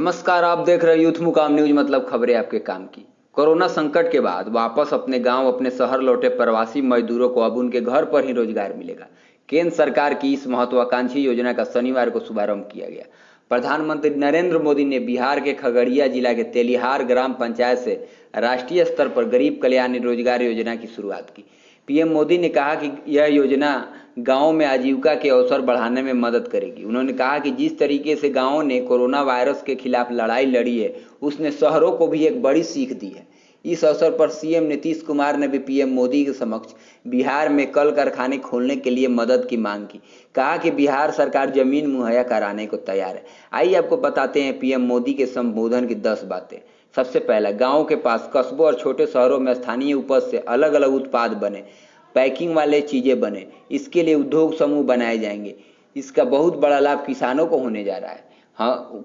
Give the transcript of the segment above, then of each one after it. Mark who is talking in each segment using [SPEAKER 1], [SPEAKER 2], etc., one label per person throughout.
[SPEAKER 1] नमस्कार, आप देख रहे हैं यूथ मुकाम न्यूज, मतलब खबरें आपके काम की। कोरोना संकट के बाद वापस अपने गांव, अपने शहर लौटे प्रवासी मजदूरों को अब उनके घर पर ही रोजगार मिलेगा। केंद्र सरकार की इस महत्वाकांक्षी योजना का शनिवार को शुभारंभ किया गया। प्रधानमंत्री नरेंद्र मोदी ने बिहार के खगड़िया जिला के तेलिहार ग्राम पंचायत से राष्ट्रीय स्तर पर गरीब कल्याण रोजगार योजना की शुरुआत की। पीएम मोदी ने कहा कि यह योजना गांवों में आजीविका के अवसर बढ़ाने में मदद करेगी। उन्होंने कहा कि जिस तरीके से गांवों ने कोरोना वायरस के खिलाफ लड़ाई लड़ी है, उसने शहरों को भी एक बड़ी सीख दी है। इस अवसर पर सीएम नीतीश कुमार ने भी पीएम मोदी के समक्ष बिहार में कल कारखाने खोलने के लिए मदद की मांग की। कहा कि बिहार सरकार जमीन मुहैया कराने को तैयार है। आइए आपको बताते हैं पीएम मोदी के संबोधन की 10 बातें। सबसे पहला, गांव के पास कस्बों और छोटे शहरों में स्थानीय उपज से अलग अलग उत्पाद बने, पैकिंग वाले चीजें बने। इसके लिए उद्योग समूह बनाए जाएंगे। इसका बहुत बड़ा लाभ किसानों को होने जा रहा है। हाँ,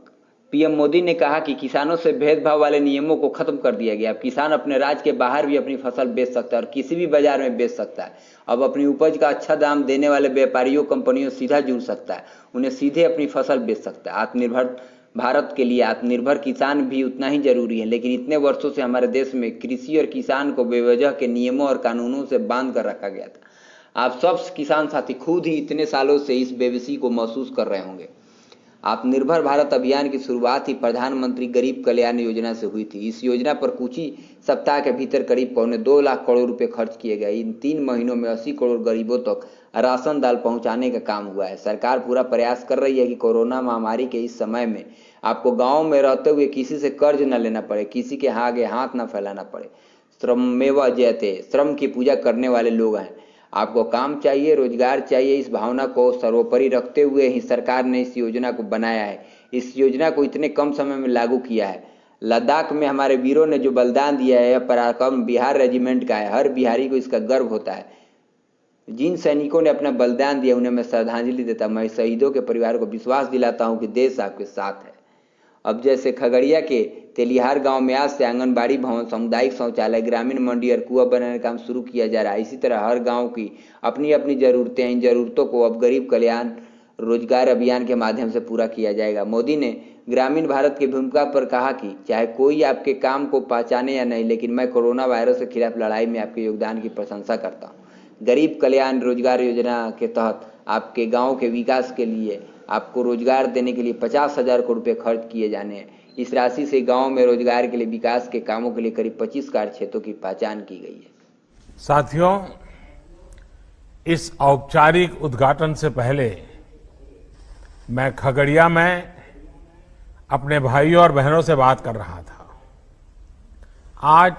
[SPEAKER 1] पीएम मोदी ने कहा कि किसानों से भेदभाव वाले नियमों को खत्म कर दिया गया। अब किसान अपने राज्य के बाहर भी अपनी फसल बेच सकता है और किसी भी बाजार में बेच सकता है। अब अपनी उपज का अच्छा दाम देने वाले व्यापारियों, कंपनियों से सीधा जुड़ सकता है। उन्हें सीधे अपनी फसल बेच सकता है। आत्मनिर्भर भारत के लिए आत्मनिर्भर किसान भी उतना ही जरूरी है। लेकिन इतने वर्षों से हमारे देश में कृषि और किसान को बेवजह के नियमों और कानूनों से बांध कर रखा गया था। आप सब किसान साथी खुद ही इतने सालों से इस बेबसी को महसूस कर रहे होंगे। आत्मनिर्भर भारत अभियान की शुरुआत ही प्रधानमंत्री गरीब कल्याण योजना से हुई थी। इस योजना पर कुछ ही सप्ताह के भीतर करीब 2.25 लाख करोड़ रुपए खर्च किए गए। इन 3 महीनों में 80 करोड़ गरीबों तक राशन दाल पहुंचाने का काम हुआ है। सरकार पूरा प्रयास कर रही है कि कोरोना महामारी के इस समय में आपको गांव में रहते हुए किसी से कर्ज न लेना पड़े, किसी के आगे हाथ न फैलाना पड़े। श्रमेव जयते, श्रम की पूजा करने वाले लोग हैं। आपको काम चाहिए, रोजगार चाहिए। इस भावना को सर्वोपरि रखते हुए ही सरकार ने इस योजना को बनाया है। इस योजना को इतने कम समय में लागू किया है। लद्दाख में हमारे वीरों ने जो बलिदान दिया है, यह पराक्रम बिहार रेजिमेंट का है। हर बिहारी को इसका गर्व होता है। जिन सैनिकों ने अपना बलिदान दिया, उन्हें मैं श्रद्धांजलि देता हूं। मैं शहीदों के परिवार को विश्वास दिलाता हूं कि देश आपके साथ है। अब जैसे खगड़िया के तेलिहार गांव में आज से आंगनबाड़ी भवन, सामुदायिक शौचालय, ग्रामीण मंडी और कुआं बनाने का काम शुरू किया जा रहा है। इसी तरह हर गांव की अपनी अपनी जरूरतें हैं। इन जरूरतों को अब गरीब कल्याण रोजगार अभियान के माध्यम से पूरा किया जाएगा। मोदी ने ग्रामीण भारत की भूमिका पर कहा कि चाहे कोई आपके काम को पहचाने या नहीं, लेकिन मैं कोरोना वायरस के खिलाफ लड़ाई में आपके योगदान की प्रशंसा करता हूँ। गरीब कल्याण रोजगार योजना के तहत आपके गाँव के विकास के लिए आपको रोजगार देने के लिए 50,000 करोड़ रुपए खर्च किए जाने हैं। इस राशि से गांव में रोजगार के लिए, विकास के कामों के लिए करीब 25 कार्य क्षेत्रों की पहचान की गई है।
[SPEAKER 2] साथियों, इस औपचारिक उद्घाटन से पहले मैं खगड़िया में अपने भाइयों और बहनों से बात कर रहा था। आज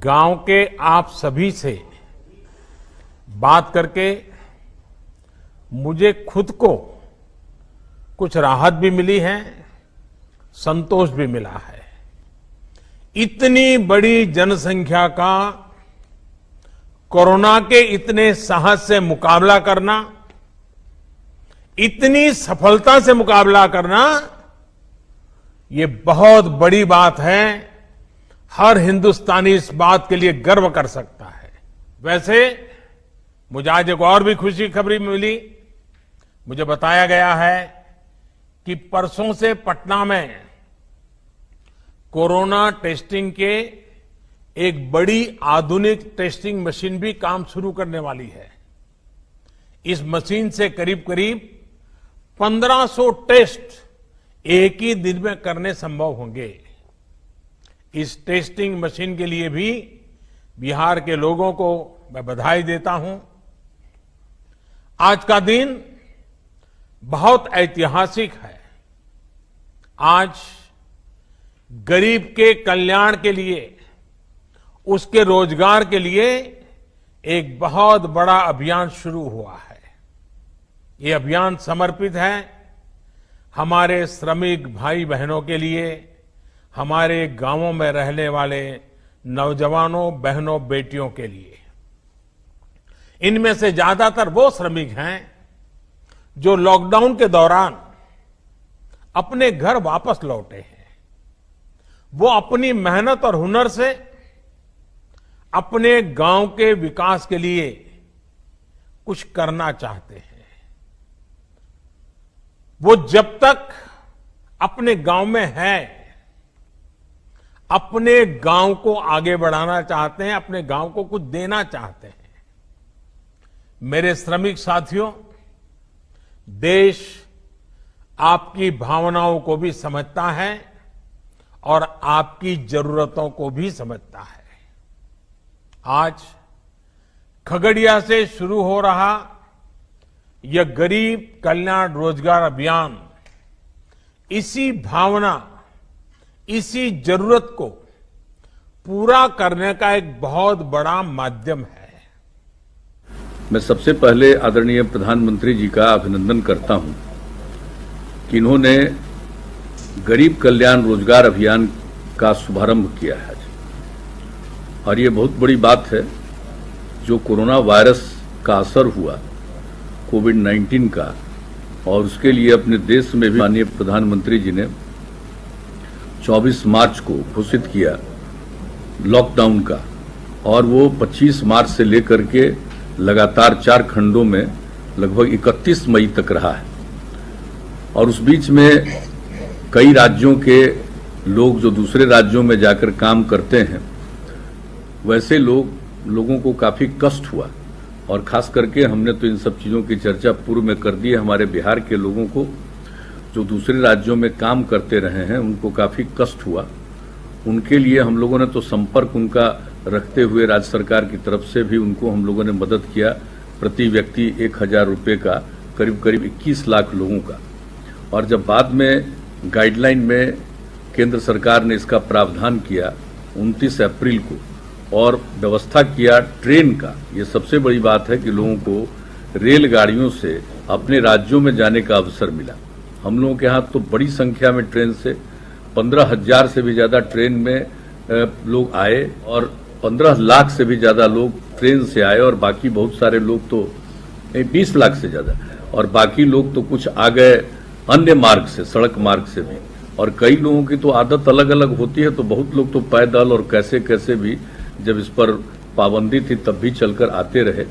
[SPEAKER 2] गांव के आप सभी से बात करके मुझे खुद को कुछ राहत भी मिली है, संतोष भी मिला है। इतनी बड़ी जनसंख्या का कोरोना के इतने साहस से मुकाबला करना, इतनी सफलता से मुकाबला करना, ये बहुत बड़ी बात है। हर हिंदुस्तानी इस बात के लिए गर्व कर सकता है। वैसे मुझे आज एक और भी खुशी खबरी मिली। मुझे बताया गया है कि परसों से पटना में कोरोना टेस्टिंग के एक बड़ी आधुनिक टेस्टिंग मशीन भी काम शुरू करने वाली है। इस मशीन से करीब करीब 1500 टेस्ट एक ही दिन में करने संभव होंगे। इस टेस्टिंग मशीन के लिए भी बिहार के लोगों को मैं बधाई देता हूं। आज का दिन बहुत ऐतिहासिक है। आज गरीब के कल्याण के लिए, उसके रोजगार के लिए एक बहुत बड़ा अभियान शुरू हुआ है। ये अभियान समर्पित है हमारे श्रमिक भाई बहनों के लिए, हमारे गांवों में रहने वाले नौजवानों, बहनों, बेटियों के लिए। इनमें से ज्यादातर वो श्रमिक हैं जो लॉकडाउन के दौरान अपने घर वापस लौटे हैं। वो अपनी मेहनत और हुनर से अपने गांव के विकास के लिए कुछ करना चाहते हैं। वो जब तक अपने गांव में है, अपने गांव को आगे बढ़ाना चाहते हैं, अपने गांव को कुछ देना चाहते हैं। मेरे श्रमिक साथियों, देश आपकी भावनाओं को भी समझता है और आपकी जरूरतों को भी समझता है। आज खगड़िया से शुरू हो रहा यह गरीब कल्याण रोजगार अभियान इसी भावना, इसी जरूरत को पूरा करने का एक बहुत बड़ा माध्यम है।
[SPEAKER 3] मैं सबसे पहले आदरणीय प्रधानमंत्री जी का अभिनंदन करता हूं कि इन्होंने गरीब कल्याण रोजगार अभियान का शुभारंभ किया है और ये बहुत बड़ी बात है। जो कोरोना वायरस का असर हुआ कोविड-19 का, और उसके लिए अपने देश में भी माननीय प्रधानमंत्री जी ने 24 मार्च को घोषित किया लॉकडाउन का, और वो 25 मार्च से लेकर के लगातार 4 खंडों में लगभग 31 मई तक रहा है। और उस बीच में कई राज्यों के लोग जो दूसरे राज्यों में जाकर काम करते हैं, वैसे लोगों को काफी कष्ट हुआ, और खास करके हमने तो इन सब चीजों की चर्चा पूर्व में कर दी है। हमारे बिहार के लोगों को जो दूसरे राज्यों में काम करते रहे हैं, उनको काफी कष्ट हुआ। उनके लिए हम लोगों ने तो संपर्क उनका रखते हुए राज्य सरकार की तरफ से भी उनको हम लोगों ने मदद किया, प्रति व्यक्ति 1000 रुपये का, करीब करीब 21 लाख लोगों का। और जब बाद में गाइडलाइन में केंद्र सरकार ने इसका प्रावधान किया 29 अप्रैल को, और व्यवस्था किया ट्रेन का, ये सबसे बड़ी बात है कि लोगों को रेलगाड़ियों से अपने राज्यों में जाने का अवसर मिला। हम लोगों के यहाँ तो बड़ी संख्या में ट्रेन से 15,000 से भी ज्यादा ट्रेन में लोग आए, और 15 लाख से भी ज्यादा लोग ट्रेन से आए, और बाकी बहुत सारे लोग तो 20 लाख से ज्यादा, और बाकी लोग तो कुछ आ गए अन्य मार्ग से, सड़क मार्ग से भी। और कई लोगों की तो आदत अलग अलग होती है, तो बहुत लोग तो पैदल और कैसे कैसे भी, जब इस पर पाबंदी थी तब भी चलकर आते रहे,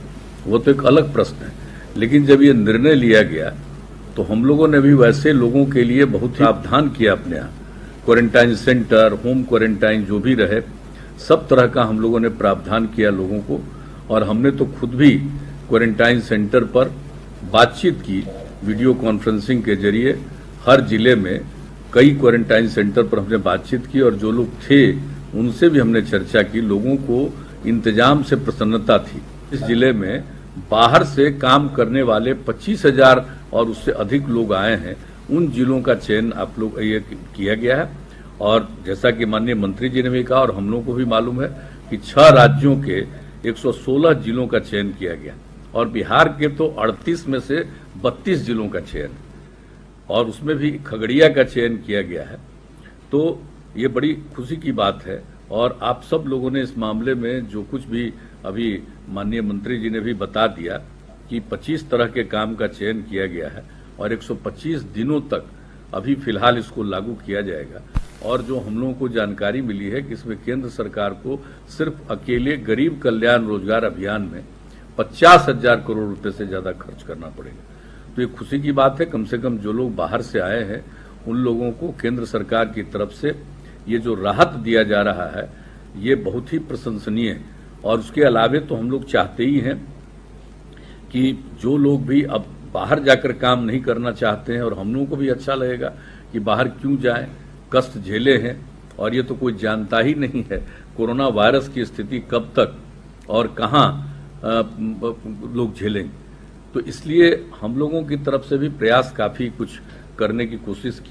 [SPEAKER 3] वो तो एक अलग प्रश्न है। लेकिन जब ये निर्णय लिया गया तो हम लोगों ने भी वैसे लोगों के लिए बहुत ही प्रावधान किया अपने यहाँ। क्वारंटाइन सेंटर, होम क्वारंटाइन जो भी रहे, सब तरह का हम लोगों ने प्रावधान किया लोगों को। और हमने तो खुद भी क्वारंटाइन सेंटर पर बातचीत की, वीडियो कॉन्फ्रेंसिंग के जरिए हर जिले में कई क्वारंटाइन सेंटर पर हमने बातचीत की, और जो लोग थे उनसे भी हमने चर्चा की। लोगों को इंतजाम से प्रसन्नता थी। इस जिले में बाहर से काम करने वाले 25,000 और उससे अधिक लोग आए हैं। उन जिलों का चयन आप लोग ये किया गया है, और जैसा कि माननीय मंत्री जी ने भी कहा, और हम लोगों को भी मालूम है कि 6 राज्यों के 116 जिलों का चयन किया गया, और बिहार के तो 38 में से 32 जिलों का चयन, और उसमें भी खगड़िया का चयन किया गया है। तो ये बड़ी खुशी की बात है। और आप सब लोगों ने इस मामले में जो कुछ भी अभी माननीय मंत्री जी ने भी बता दिया कि 25 तरह के काम का चयन किया गया है, और 125 दिनों तक अभी फिलहाल इसको लागू किया जाएगा। और जो हम लोगों को जानकारी मिली है कि इसमें केंद्र सरकार को सिर्फ अकेले गरीब कल्याण रोजगार अभियान में 50,000 करोड़ रुपए से ज्यादा खर्च करना पड़ेगा। तो ये खुशी की बात है। कम से कम जो लोग बाहर से आए हैं उन लोगों को केंद्र सरकार की तरफ से ये जो राहत दिया जा रहा है, ये बहुत ही प्रशंसनीय है। और उसके अलावे तो हम लोग चाहते ही हैं कि जो लोग भी अब बाहर जाकर काम नहीं करना चाहते हैं, और हम लोगों को भी अच्छा लगेगा कि बाहर क्यों जाएं, कष्ट झेले हैं, और ये तो कोई जानता ही नहीं है कोरोना वायरस की स्थिति कब तक और कहां लोग झेलेंगे। तो इसलिए हम लोगों की तरफ से भी प्रयास काफी कुछ करने की कोशिश की।